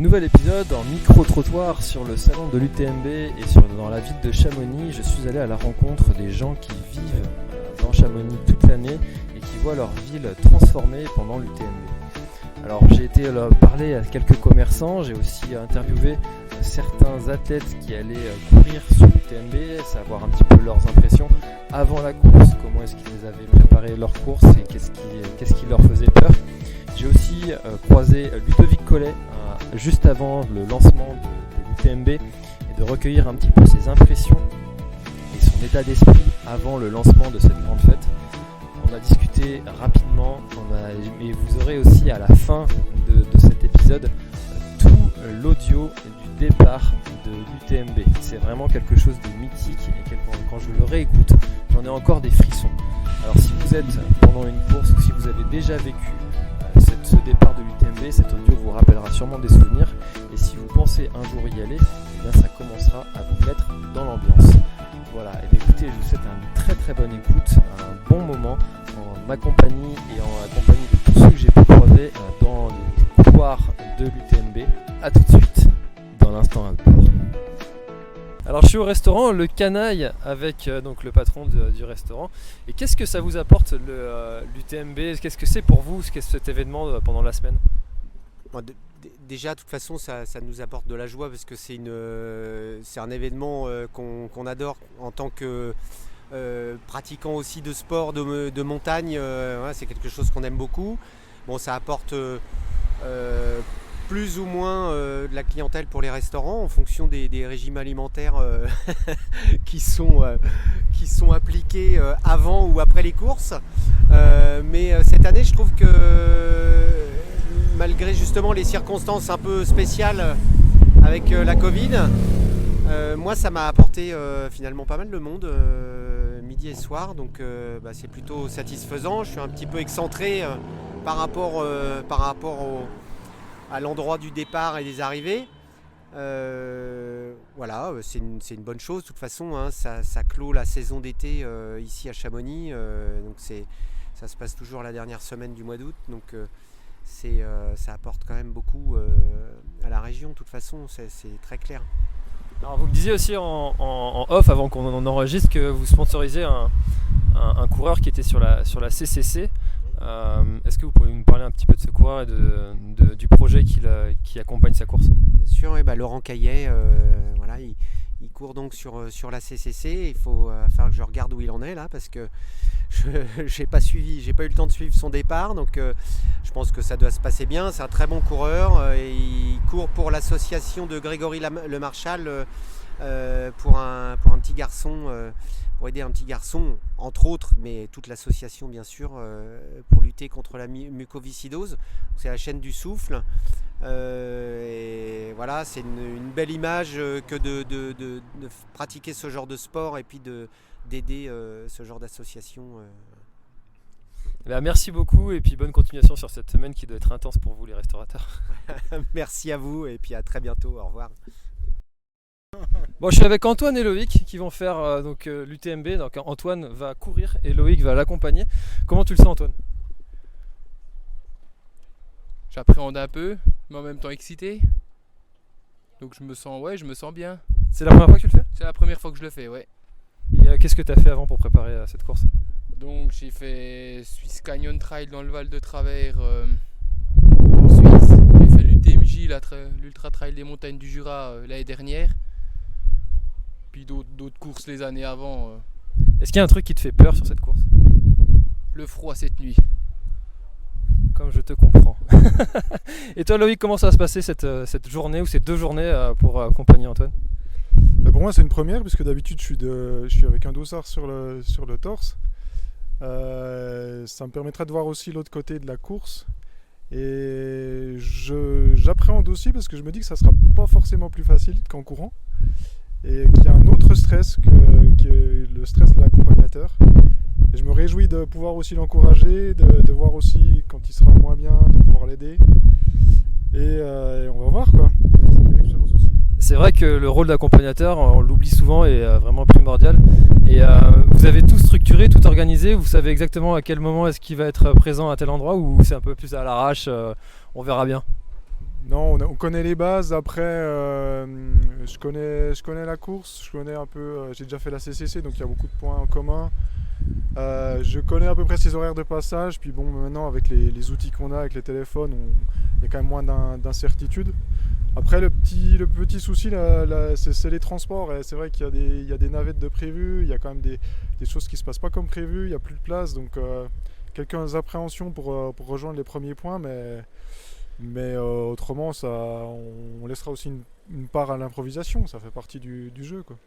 nouvel épisode en micro-trottoir sur le salon de l'UTMB et dans la ville de Chamonix. Je suis allé à la rencontre des gens qui vivent dans Chamonix toute l'année et qui voient leur ville transformée pendant l'UTMB. Alors j'ai été parler à quelques commerçants, j'ai aussi interviewé certains athlètes qui allaient courir sur l'UTMB, savoir un petit peu leurs impressions avant la course, comment est-ce qu'ils avaient préparé leur course et qu'est-ce qui leur faisait peur. J'ai aussi croisé Ludovic Collet juste avant le lancement de l'UTMB et de recueillir un petit peu ses impressions et son état d'esprit avant le lancement de cette grande fête. On a discuté rapidement et vous aurez aussi à la fin de cet épisode tout l'audio du départ de l'UTMB. C'est vraiment quelque chose de mythique et quand je le réécoute, j'en ai encore des frissons. Alors si vous êtes pendant une course ou si vous avez déjà vécu ce départ de l'UTMB, cet audio vous rappellera sûrement des souvenirs et si vous pensez un jour y aller, eh bien ça commencera à vous mettre dans l'ambiance. Voilà, et écoutez, je vous souhaite une très très bonne écoute, un bon moment en ma compagnie et en la compagnie de tous ceux que j'ai pu croiser dans les couloirs de l'UTMB. A tout de suite dans l'instant outdoor. Alors je suis au restaurant Le Canaille avec donc le patron du restaurant. Et qu'est-ce que ça vous apporte l'UTMB? Qu'est-ce que c'est pour vous cet événement pendant la semaine? Déjà, de toute façon, ça nous apporte de la joie parce que c'est un événement qu'on adore en tant que pratiquant aussi de sport, de montagne. C'est quelque chose qu'on aime beaucoup. Bon, ça apporte plus ou moins de la clientèle pour les restaurants en fonction des régimes alimentaires qui sont appliqués avant ou après les courses. Mais cette année, je trouve que malgré justement les circonstances un peu spéciales avec la Covid, moi ça m'a apporté finalement pas mal de monde midi et soir, donc c'est plutôt satisfaisant. Je suis un petit peu excentré par rapport à l'endroit du départ et des arrivées. Voilà, c'est une bonne chose. De toute façon, ça clôt la saison d'été ici à Chamonix. Donc ça se passe toujours la dernière semaine du mois d'août. Donc ça apporte quand même beaucoup à la région. De toute façon, c'est très clair. Alors vous me disiez aussi en off avant qu'on enregistre que vous sponsorisez un coureur qui était sur la CCC. Est-ce que vous pouvez nous parler un petit peu de ce coureur et du projet qui accompagne sa course? Bien sûr, Laurent Caillet, voilà, il court donc sur la CCC. Il faut falloir que je regarde où il en est là parce que j'ai pas eu le temps de suivre son départ, donc je pense que ça doit se passer bien. C'est un très bon coureur et il court pour l'association de Grégory Le Marchal pour un petit garçon. Pour aider un petit garçon, entre autres, mais toute l'association bien sûr, pour lutter contre la mucoviscidose. C'est la chaîne du souffle. Et voilà, c'est une belle image que de pratiquer ce genre de sport et puis d'aider ce genre d'association. Merci beaucoup et puis bonne continuation sur cette semaine qui doit être intense pour vous les restaurateurs. Merci à vous et puis à très bientôt, au revoir. Bon, je suis avec Antoine et Loïc qui vont faire l'UTMB. Donc Antoine va courir et Loïc va l'accompagner. Comment tu le sens, Antoine? J'appréhende un peu, mais en même temps excité. Donc je me sens bien. C'est la première fois que tu le fais? C'est la première fois que je le fais, ouais. Et qu'est-ce que tu as fait avant pour préparer cette course? Donc j'ai fait Swiss Canyon Trail dans le Val de Travers en Suisse. J'ai fait l'UTMJ, l'Ultra Trail des montagnes du Jura l'année dernière. Puis d'autres courses les années avant. Est-ce qu'il y a un truc qui te fait peur sur cette course? Le froid cette nuit. Comme je te comprends. Et toi Loïc, comment ça va se passer cette journée ou ces 2 journées pour accompagner Antoine? Pour moi c'est une première puisque d'habitude je suis avec un dossard sur le torse. Ça me permettra de voir aussi l'autre côté de la course. Et j'appréhende aussi parce que je me dis que ça sera pas forcément plus facile qu'en courant. Et qu'il y a un autre stress que le stress de l'accompagnateur. Et je me réjouis de pouvoir aussi l'encourager, de voir aussi quand il sera moins bien, de pouvoir l'aider. Et on va voir quoi. C'est vrai que le rôle d'accompagnateur, on l'oublie souvent, est vraiment primordial. Et vous avez tout structuré, tout organisé, vous savez exactement à quel moment est-ce qu'il va être présent à tel endroit ou c'est un peu plus à l'arrache, on verra bien? Non, on connaît les bases. Après, je connais la course, je connais un peu. J'ai déjà fait la CCC, donc il y a beaucoup de points en commun. Je connais à peu près ses horaires de passage. Puis bon, maintenant avec les outils qu'on a, avec les téléphones, il y a quand même moins d'incertitude. Après, le petit souci, c'est les transports. Et c'est vrai qu'il y a des navettes de prévues. Il y a quand même des choses qui se passent pas comme prévu. Il n'y a plus de place, donc quelques appréhensions pour rejoindre les premiers points, mais autrement, on laissera aussi une part à l'improvisation. Ça fait partie du jeu, quoi.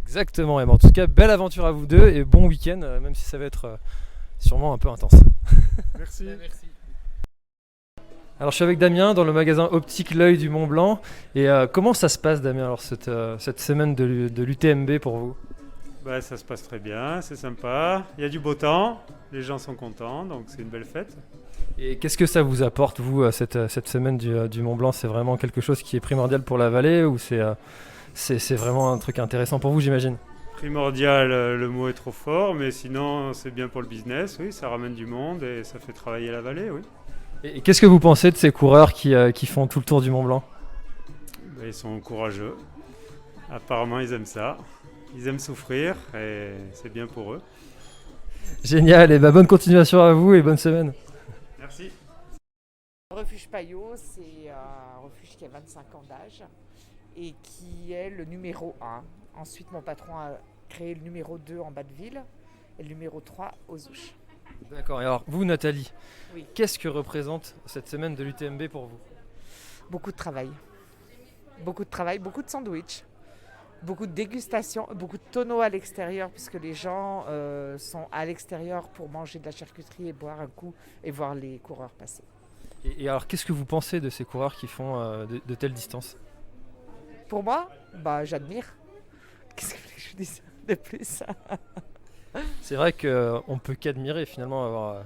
Exactement, et en tout cas, belle aventure à vous deux et bon week-end, même si ça va être sûrement un peu intense. Merci. Merci. Alors je suis avec Damien dans le magasin Optique L'Œil du Mont Blanc. Et comment ça se passe, Damien, alors cette semaine de l'UTMB pour vous? Bah, ça se passe très bien, c'est sympa. Il y a du beau temps, les gens sont contents, donc c'est une belle fête. Et qu'est-ce que ça vous apporte, vous, cette semaine du Mont Blanc? C'est vraiment quelque chose qui est primordial pour la vallée ou c'est vraiment un truc intéressant pour vous, j'imagine? Primordial, le mot est trop fort, mais sinon c'est bien pour le business, oui, ça ramène du monde et ça fait travailler la vallée, oui. Et qu'est-ce que vous pensez de ces coureurs qui font tout le tour du Mont Blanc? Bah, ils sont courageux, apparemment ils aiment ça, ils aiment souffrir et c'est bien pour eux. Génial, et bonne continuation à vous et bonne semaine. Merci. Refuge Payot, c'est un refuge qui a 25 ans d'âge et qui est le numéro 1. Ensuite, mon patron a créé le numéro 2 en bas de ville et le numéro 3 aux Ouches. D'accord, et alors vous, Nathalie, Oui. qu'est-ce que représente cette semaine de l'UTMB pour vous? Beaucoup de travail. Beaucoup de travail, beaucoup de sandwichs, beaucoup de dégustations, beaucoup de tonneaux à l'extérieur puisque les gens sont à l'extérieur pour manger de la charcuterie et boire un coup et voir les coureurs passer. Et alors, qu'est-ce que vous pensez de ces coureurs qui font de telles distances? Pour moi, j'admire. Qu'est-ce que je dis de plus? C'est vrai qu'on peut qu'admirer finalement avoir...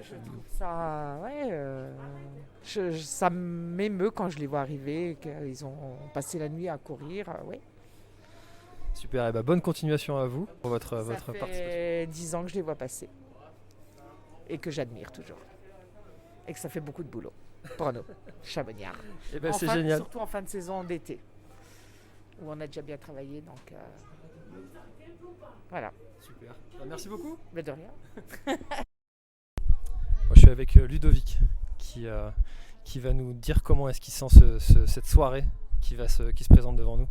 Je trouve ça, ça m'émeut quand je les vois arriver, qu'ils ont passé la nuit à courir, ouais. Super, et bonne continuation à vous pour votre Ça participation. fait 10 ans que je les vois passer et que j'admire toujours. Et que ça fait beaucoup de boulot pour nous, chamonniards. Et c'est génial. Surtout en fin de saison d'été, où on a déjà bien travaillé, donc voilà. Super. Merci beaucoup. Mais de rien. Moi, je suis avec Ludovic qui va nous dire comment est-ce qu'il sent cette soirée qui se présente devant nous.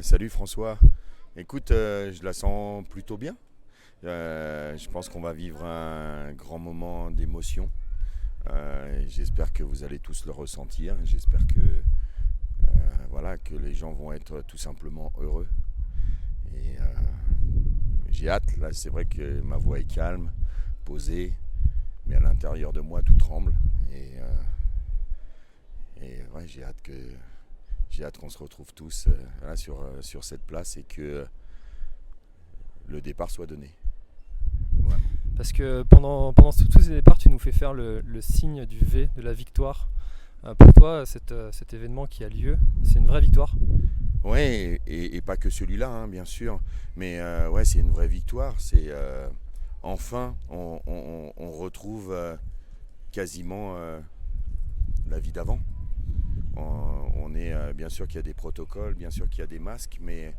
Salut François. Écoute, je la sens plutôt bien. Je pense qu'on va vivre un grand moment d'émotion. J'espère que vous allez tous le ressentir. J'espère que les gens vont être tout simplement heureux. Et j'ai hâte. Là, c'est vrai que ma voix est calme, posée, mais à l'intérieur de moi, tout tremble. Et j'ai hâte qu'on se retrouve tous sur cette place et que le départ soit donné. Vraiment. Parce que pendant tous ces départs, tu nous fais faire le signe du V, de la victoire. Pour toi, cet événement qui a lieu, c'est une vraie victoire? Ouais, et pas que celui-là, hein, bien sûr. Mais c'est une vraie victoire. C'est enfin, on retrouve quasiment la vie d'avant. On est bien sûr qu'il y a des protocoles, bien sûr qu'il y a des masques, mais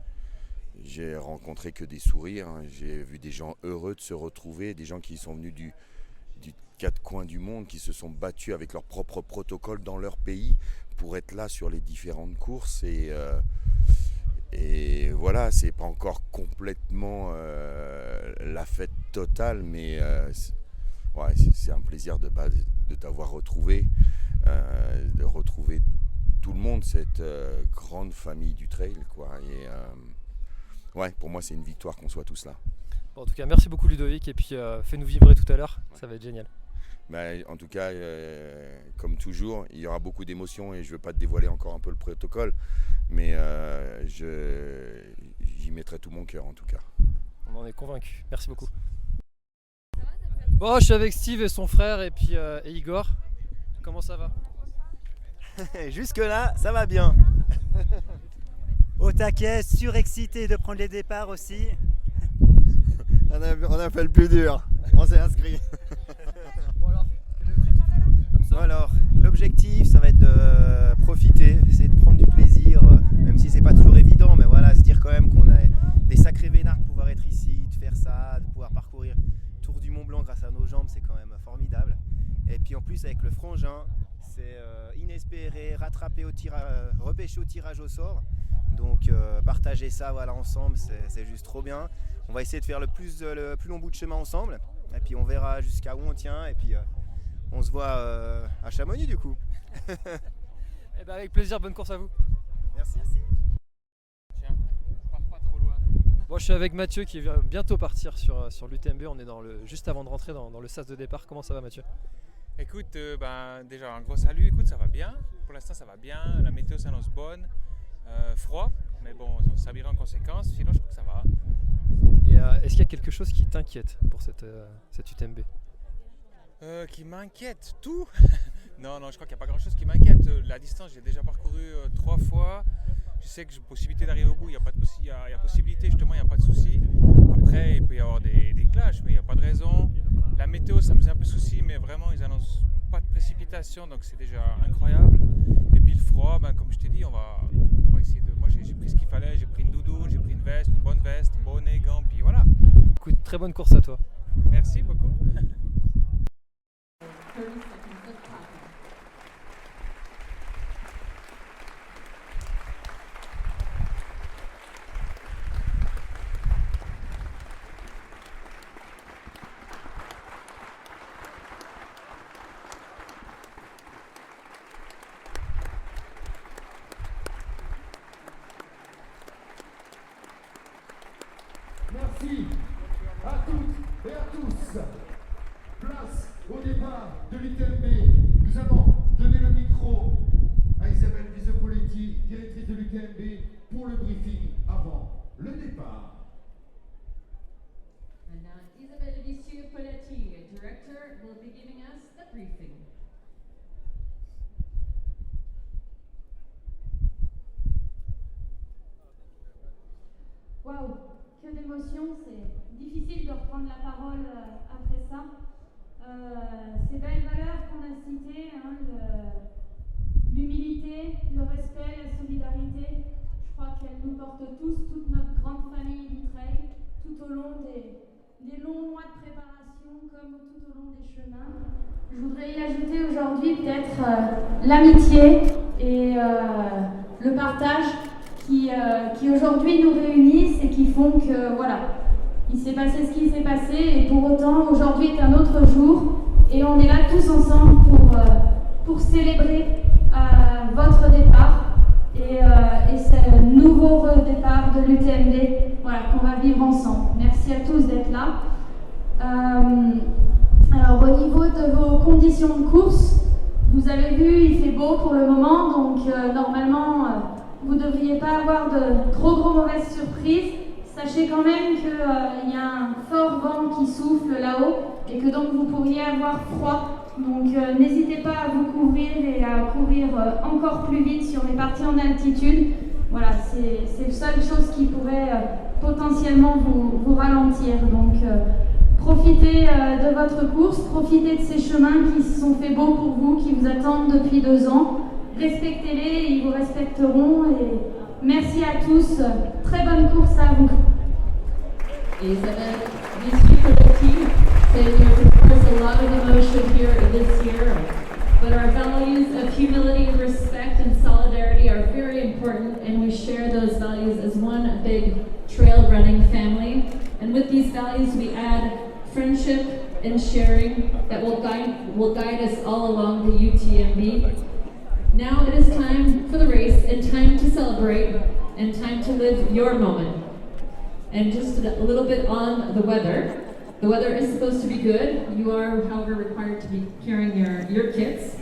j'ai rencontré que des sourires. J'ai vu des gens heureux de se retrouver, des gens qui sont venus du quatre coins du monde, qui se sont battus avec leurs propres protocoles dans leur pays pour être là sur les différentes courses. Et voilà, c'est pas encore complètement la fête totale, mais c'est un plaisir de t'avoir retrouvé, de retrouver tout le monde, cette grande famille du trail, quoi. Et pour moi, c'est une victoire qu'on soit tous là. Bon, en tout cas, merci beaucoup Ludovic, et puis fais-nous vibrer tout à l'heure, ça va être génial. En tout cas, comme toujours, il y aura beaucoup d'émotions et je ne veux pas te dévoiler encore un peu le protocole, mais j'y mettrai tout mon cœur en tout cas. On en est convaincus, merci beaucoup. Bon, je suis avec Steve et son frère et puis et Igor. Comment ça va? Jusque là, ça va bien. Au taquet, surexcité de prendre les départs aussi. On a fait le plus dur, on s'est inscrit. Bon alors, Alors, l'objectif l'objectif, ça va être de profiter, essayer de prendre du plaisir, même si c'est pas toujours évident, mais voilà, se dire quand même qu'on a des sacrés vénards de pouvoir être ici, de faire ça, de pouvoir parcourir le tour du Mont Blanc grâce à nos jambes, c'est quand même formidable. Et puis en plus avec le frangin, c'est inespéré, repêché au tirage au sort. Donc partager ça voilà, ensemble, c'est juste trop bien. On va essayer de faire le plus long bout de chemin ensemble. Et puis on verra jusqu'à où on tient. Et puis on se voit à Chamonix du coup. Eh ben avec plaisir, bonne course à vous. Merci. Tiens, pars pas trop loin. Bon, je suis avec Mathieu qui va bientôt partir sur l'UTMB. On est juste avant de rentrer dans le sas de départ. Comment ça va, Mathieu? Écoute, déjà un gros salut. Écoute, ça va bien. Pour l'instant, ça va bien. La météo s'annonce bonne. Froid, mais bon, on s'habillera en conséquence. Sinon, je trouve que ça va. Et est-ce qu'il y a quelque chose qui t'inquiète pour cette UTMB? Qui m'inquiète? Tout? Non, je crois qu'il n'y a pas grand-chose qui m'inquiète. La distance, j'ai déjà parcouru 3 fois. Je sais que j'ai possibilité d'arriver au bout. Il y a possibilité, justement, il n'y a pas de souci. Après, il peut y avoir des clashs, mais il n'y a pas de raison. La météo, ça me faisait un peu souci, mais vraiment, ils annoncent pas de précipitation, donc c'est déjà incroyable. Et puis le froid, comme je t'ai dit, on va essayer de... Moi, j'ai pris ce qu'il fallait. J'ai pris une doudoune, j'ai pris une veste, une bonne veste, un bonnet, gants, puis voilà. Écoute, très bonne course à toi. Merci beaucoup. Merci à toutes et à tous. Place au départ de l'UTMB. Nous allons donner le micro à Isabelle Visepoletti, directrice de l'UTMB, pour le briefing avant le départ. And now Isabelle Visepoletti, director, will be giving us the briefing. Waouh, que d'émotion, c'est difficile de reprendre la parole après ça. Ces belles valeurs qu'on a citées, l'humilité, le respect, la solidarité, je crois qu'elles nous portent tous, toute notre grande famille du trail, tout au long des longs mois de préparation comme tout au long des chemins. Je voudrais y ajouter aujourd'hui peut-être l'amitié et le partage qui aujourd'hui nous réunissent et qui font que voilà, il s'est passé ce qui s'est passé et pour autant aujourd'hui est un autre jour et on est là tous ensemble pour célébrer votre départ et ce nouveau départ de l'UTMB voilà, qu'on va vivre ensemble. Merci à tous d'être là. Alors au niveau de vos conditions de course, vous avez vu, il fait beau pour le moment, donc normalement vous ne devriez pas avoir de trop mauvaises surprises. Sachez quand même qu'il y a un fort vent qui souffle là-haut et que donc vous pourriez avoir froid. Donc n'hésitez pas à vous couvrir et à courir encore plus vite sur les parties en altitude. Voilà, c'est la seule chose qui pourrait potentiellement vous ralentir. Donc profitez de votre course, profitez de ces chemins qui se sont faits beaux pour vous, qui vous attendent depuis 2 ans. Respectez-les, ils vous respecteront et merci à tous. Très bonne course à vous. Isabelle Visepoletti says there's a lot of emotion here this year, but our values of humility, respect, and solidarity are very important, and we share those values as one big trail running family. And with these values, we add friendship and sharing that will guide us all along the UTMB. Now it is time for the race and time to celebrate and time to live your moment. And just a little bit on the weather. The weather is supposed to be good. You are, however, required to be carrying your kits.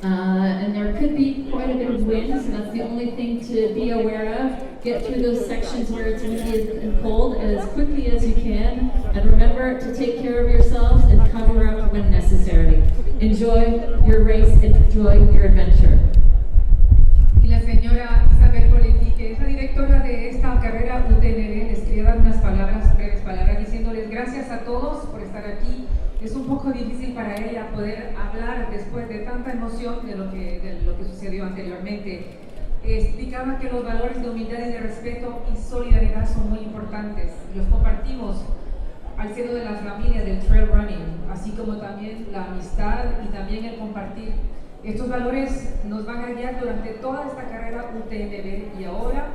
And there could be quite a bit of wind, so that's the only thing to be aware of. Get through those sections where it's windy and cold as quickly as you can. And remember to take care of yourselves and cover up when necessary. Enjoy your race and enjoy your adventure. Y la señora Isabelle Poletti, que es la directora de esta carrera UTMB, les quería dar unas breves palabras, diciéndoles gracias a todos por estar aquí. Es un poco difícil para ella poder hablar después de tanta emoción de lo que sucedió anteriormente. Explicaba que los valores de humildad y de respeto y solidaridad son muy importantes. Los compartimos al seno de la familia del trail running, así como también la amistad y también el compartir. Estos valores nos van a guiar durante toda esta carrera UTMB y ahora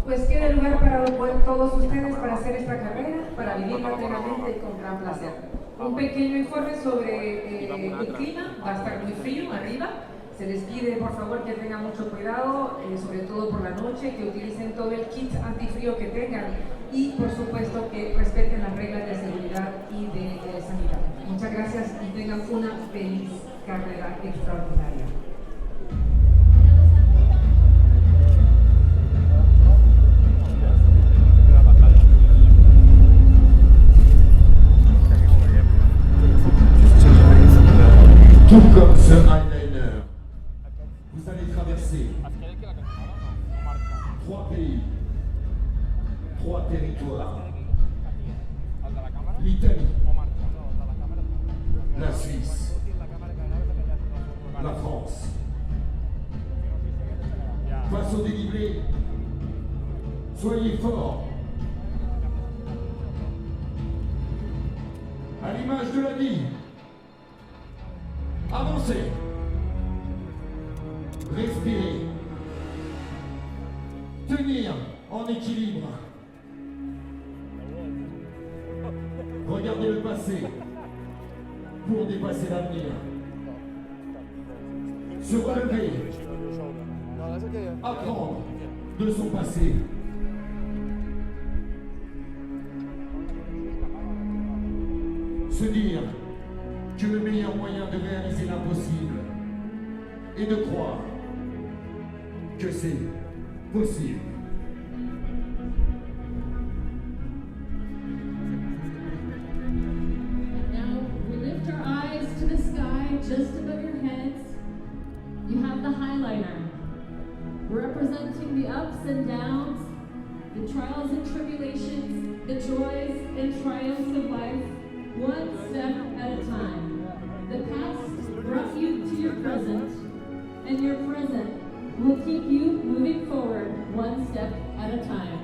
pues queda lugar para todos ustedes para hacer esta carrera, para vivirla plenamente y con gran placer. Un pequeño informe sobre el clima, va a estar muy frío arriba. Se les pide por favor que tengan mucho cuidado, sobre todo por la noche, que utilicen todo el kit antifrío que tengan y por supuesto que respeten las reglas de seguridad y de sanidad. Muchas gracias y tengan una feliz carrera extraordinaria. Tout comme ce eyeliner, vous allez traverser 3 pays, 3 territoires, l'Italie, la Suisse, la France. Face au dénivelé, soyez forts. À l'image de la vie, avancez, respirez, tenir en équilibre. Regardez le passé pour dépasser l'avenir. Se relever, apprendre de son passé. Se dire que le meilleur moyen de réaliser l'impossible est de croire que c'est possible. Now we lift our eyes to the sky just above your heads. You have the highliner, representing the ups and downs, the trials and tribulations, the joys and triumphs of life, one step at a time. The past brought you to your present, and your present will keep you moving forward one step at a time.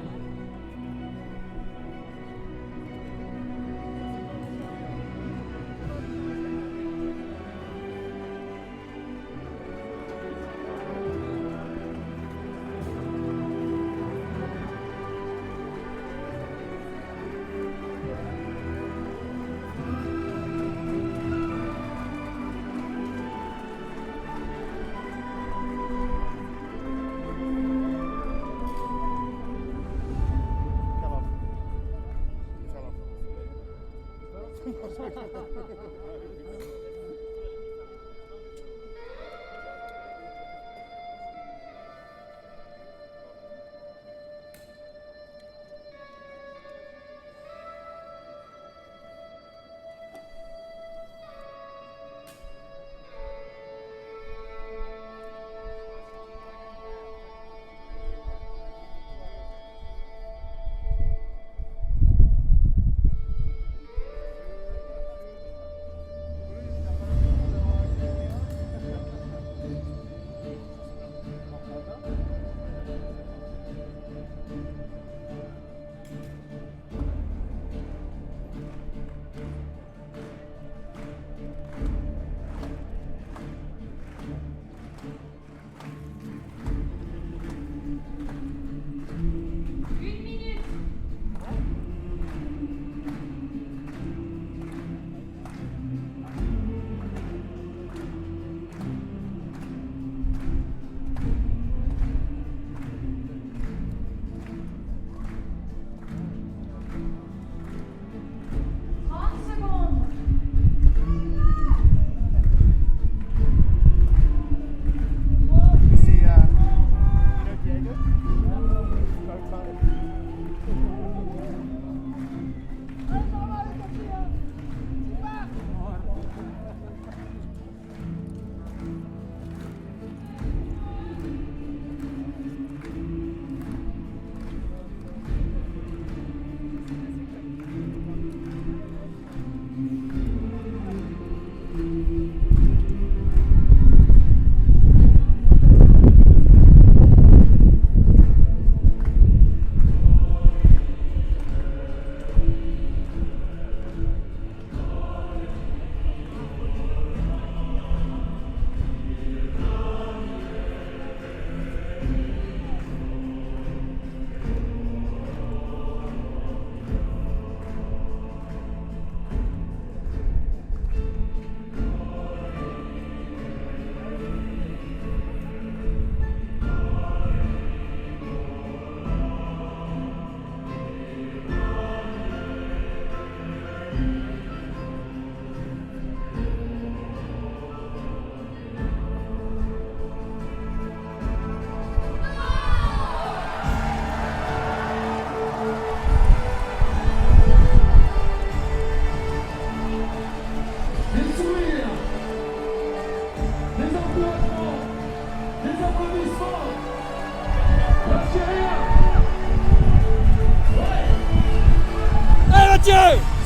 Mathieu!